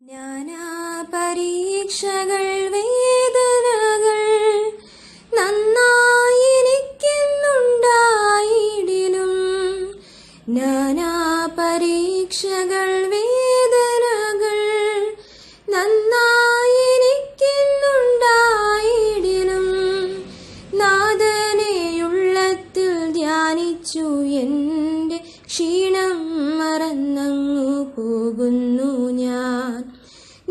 നാനാ പരീക്ഷകൾ വേദനകൾ നന്നായിരിക്കുന്നുണ്ടായിടിലും നാനാ പരീക്ഷകൾ വേദനകൾ നന്നായിരിക്കുന്നുണ്ടായിടിലും നാഥനെയുള്ളത്തിൽ ധ്യാനിച്ചു എൻ്റെ ക്ഷീണം മറന്നങ്ങു പോകുന്നു ഞാൻ.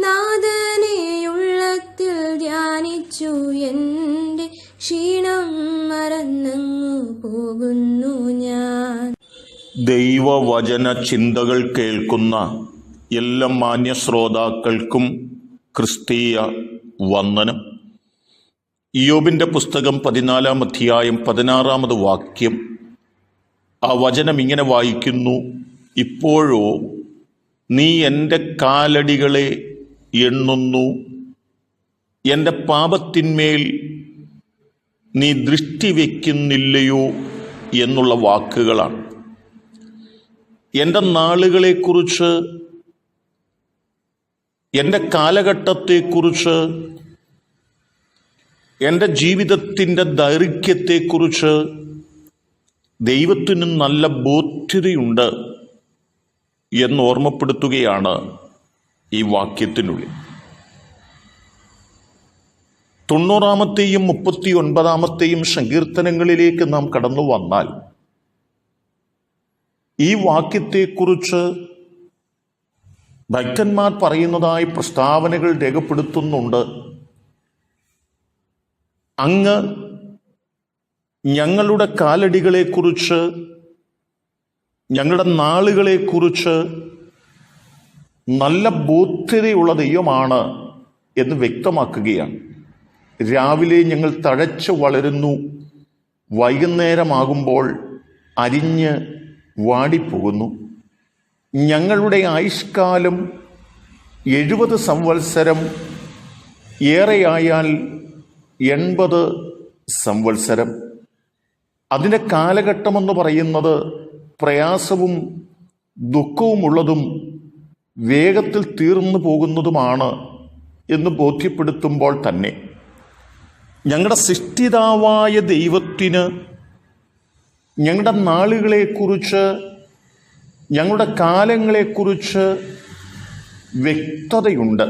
നാഥനെയുള്ളത്തിൽ ധ്യാനിച്ചു എൻ്റെ ക്ഷീണം മറന്നങ്ങു പോകുന്നു ഞാൻ. ദൈവവചന ചിന്തകൾ കേൾക്കുന്ന എല്ലാ മാന്യ ശ്രോതാക്കൾക്കും ക്രിസ്തീയ വന്ദനം. ഇയ്യോബിന്റെ പുസ്തകം 14-ാം അധ്യായം 16-ാമത് വാക്യം. ആ വചനം ഇങ്ങനെ വായിക്കുന്നു: ഇപ്പോഴോ നീ എൻ്റെ കാലടികളെ എണ്ണുന്നു, എൻ്റെ പാപത്തിന്മേൽ നീ ദൃഷ്ടി വയ്ക്കുന്നില്ലയോ എന്നുള്ള വാക്കുകളാണ്. എൻ്റെ നാളുകളെക്കുറിച്ച്, എൻ്റെ കാലഘട്ടത്തെക്കുറിച്ച്, എൻ്റെ ജീവിതത്തിൻ്റെ ദൈർഘ്യത്തെക്കുറിച്ച് ദൈവത്തിന് നല്ല ബോധ്യതയുണ്ട് എന്ന് ഓർമ്മപ്പെടുത്തുകയാണ് ഈ വാക്യത്തിനുള്ളിൽ. 90-ാമത്തെയും 39-ാമത്തെയും സങ്കീർത്തനങ്ങളിലേക്ക് നാം കടന്നു വന്നാൽ ഈ വാക്യത്തെക്കുറിച്ച് ഭക്തന്മാർ പറയുന്നതായി പ്രസ്താവനകൾ രേഖപ്പെടുത്തുന്നുണ്ട്. അങ്ങ് ഞങ്ങളുടെ കാലടികളെക്കുറിച്ച്, ഞങ്ങളുടെ നാളുകളെക്കുറിച്ച് നല്ല ബോധ്യതയുള്ള ദൈവമാണ് എന്ന് വ്യക്തമാക്കുകയാണ്. രാവിലെ ഞങ്ങൾ തഴച്ചു വളരുന്നു, വൈകുന്നേരമാകുമ്പോൾ അരിഞ്ഞ് വാടിപ്പോകുന്നു. ഞങ്ങളുടെ ആയുഷ്കാലം 70 സംവത്സരം, ഏറെയായാൽ 80 സംവത്സരം. അതിൻ്റെ കാലഘട്ടമെന്ന് പറയുന്നത് പ്രയാസവും ദുഃഖവുമുള്ളതും വേഗത്തിൽ തീർന്നു പോകുന്നതുമാണ് എന്ന് ബോധ്യപ്പെടുത്തുമ്പോൾ തന്നെ ഞങ്ങളുടെ സൃഷ്ടിതാവായ ദൈവത്തിന് ഞങ്ങളുടെ നാളുകളെക്കുറിച്ച്, ഞങ്ങളുടെ കാലങ്ങളെക്കുറിച്ച് വ്യക്തതയുണ്ട്.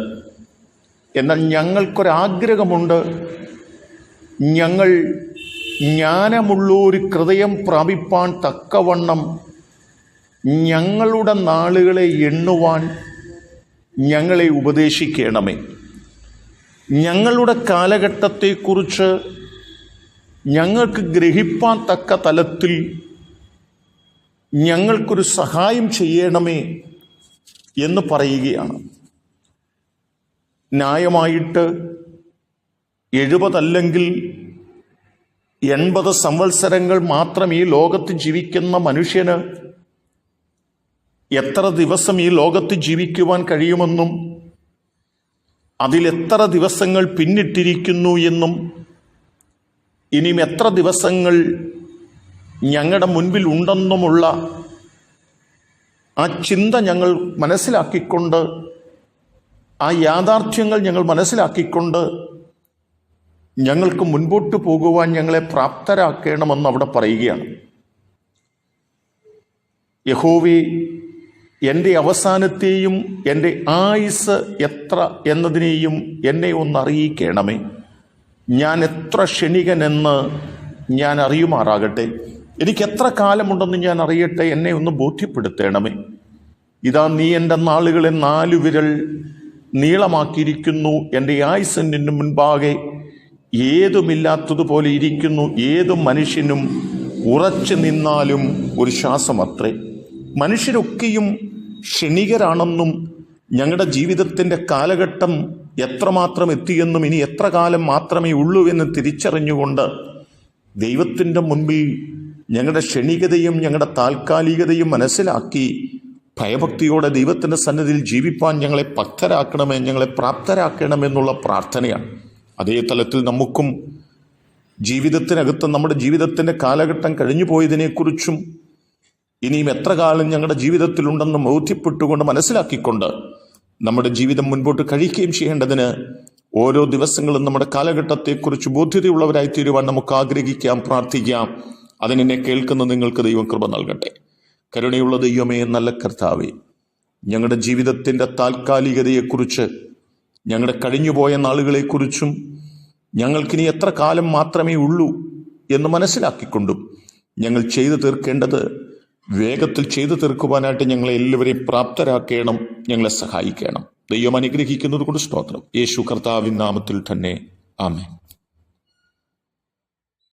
എന്നാൽ ഞങ്ങൾക്കൊരാഗ്രഹമുണ്ട്. ഞങ്ങൾ ജ്ഞാനമുള്ളൊരു ഹൃദയം പ്രാപിപ്പാൻ തക്കവണ്ണം ഞങ്ങളുടെ നാളുകളെ എണ്ണുവാൻ ഞങ്ങളെ ഉപദേശിക്കണമേ. ഞങ്ങളുടെ കാലഘട്ടത്തെക്കുറിച്ച് ഞങ്ങൾക്ക് ഗ്രഹിപ്പാൻ തക്ക തലത്തിൽ ഞങ്ങൾക്കൊരു സഹായം ചെയ്യണമേ എന്ന് പറയുകയാണ്. ന്യായമായിട്ട് 70 അല്ലെങ്കിൽ 80 സംവത്സരങ്ങൾ മാത്രം ഈ ലോകത്ത് ജീവിക്കുന്ന മനുഷ്യന് എത്ര ദിവസം ഈ ലോകത്ത് ജീവിക്കുവാൻ കഴിയുമെന്നും അതിലെത്ര ദിവസങ്ങൾ പിന്നിട്ടിരിക്കുന്നു എന്നും ഇനിയും എത്ര ദിവസങ്ങൾ ഞങ്ങളുടെ മുൻപിൽ ഉണ്ടെന്നുമുള്ള ആ ചിന്ത ഞങ്ങൾ മനസ്സിലാക്കിക്കൊണ്ട്, ആ യാഥാർത്ഥ്യങ്ങൾ ഞങ്ങൾ മനസ്സിലാക്കിക്കൊണ്ട് ഞങ്ങൾക്ക് മുൻപോട്ട് പോകുവാൻ ഞങ്ങളെ പ്രാപ്തരാക്കണമെന്ന് അവിടെ പറയുകയാണ്. യഹോവേ, എൻ്റെ അവസാനത്തെയും എൻ്റെ ആയുസ് എത്ര എന്നതിനെയും എന്നെ ഒന്ന് അറിയിക്കണമേ. ഞാൻ എത്ര ക്ഷണികനെന്ന് ഞാൻ അറിയുമാറാകട്ടെ. എനിക്ക് എത്ര കാലമുണ്ടെന്ന് ഞാൻ അറിയട്ടെ. എന്നെ ഒന്ന് ബോധ്യപ്പെടുത്തണമേ. ഇതാ, നീ എൻ്റെ നാളുകളെ 4 വിരൽ നീളമാക്കിയിരിക്കുന്നു. എൻ്റെ ആയുസ് നിന്റെ മുൻപാകെ ഏതുമില്ലാത്തതുപോലെ ഇരിക്കുന്നു. ഏതു മനുഷ്യനും ഉറച്ചു നിന്നാലും ഒരു ശ്വാസമത്രേ. മനുഷ്യരൊക്കെയും ക്ഷണികരാണെന്നും ഞങ്ങളുടെ ജീവിതത്തിൻ്റെ കാലഘട്ടം എത്രമാത്രം എത്തിയെന്നും ഇനി എത്ര കാലം മാത്രമേ ഉള്ളൂ എന്ന് തിരിച്ചറിഞ്ഞുകൊണ്ട് ദൈവത്തിൻ്റെ മുൻപിൽ ഞങ്ങളുടെ ക്ഷണികതയും ഞങ്ങളുടെ താൽക്കാലികതയും മനസ്സിലാക്കി ഭയഭക്തിയോടെ ദൈവത്തിൻ്റെ സന്നിധിയിൽ ജീവിപ്പാൻ ഞങ്ങളെ പക്തരാക്കണമേ, ഞങ്ങളെ പ്രാപ്തരാക്കണമെന്നുള്ള പ്രാർത്ഥനയാണ്. അതേ തലത്തിൽ നമുക്കും ജീവിതത്തിനകത്ത് നമ്മുടെ ജീവിതത്തിൻ്റെ കാലഘട്ടം കഴിഞ്ഞു പോയതിനെക്കുറിച്ചും ഇനിയും എത്ര കാലം ഞങ്ങളുടെ ജീവിതത്തിലുണ്ടെന്ന് ബോധ്യപ്പെട്ടുകൊണ്ട് മനസ്സിലാക്കിക്കൊണ്ട് നമ്മുടെ ജീവിതം മുൻപോട്ട് കഴിക്കുകയും ചെയ്യേണ്ടതിന് ഓരോ ദിവസങ്ങളും നമ്മുടെ കാലഘട്ടത്തെക്കുറിച്ച് ബോധ്യതയുള്ളവരായി തീരുവാൻ നമുക്ക് ആഗ്രഹിക്കാം, പ്രാർത്ഥിക്കാം. അതിനെന്നെ കേൾക്കുന്ന നിങ്ങൾക്ക് ദൈവം കൃപ നൽകട്ടെ. കരുണയുള്ള ദൈവമേ, നല്ല കർത്താവേ, ഞങ്ങളുടെ ജീവിതത്തിൻ്റെ താൽക്കാലികതയെക്കുറിച്ച്, ഞങ്ങളുടെ കഴിഞ്ഞുപോയ നാളുകളെക്കുറിച്ചും ഞങ്ങൾക്കിനി എത്ര കാലം മാത്രമേ ഉള്ളൂ എന്ന് മനസ്സിലാക്കിക്കൊണ്ടും ഞങ്ങൾ ചെയ്തു തീർക്കേണ്ടത് വേഗത്തിൽ ചെയ്തു തീർക്കുവാനായിട്ട് ഞങ്ങളെ എല്ലാവരെയും പ്രാപ്തരാക്കണം, ഞങ്ങളെ സഹായിക്കണം. ദൈവം അനുഗ്രഹിക്കുന്നത് കൊണ്ട് സ്തോത്രം. യേശു കർത്താവിൻ നാമത്തിൽ തന്നെ ആമേൻ.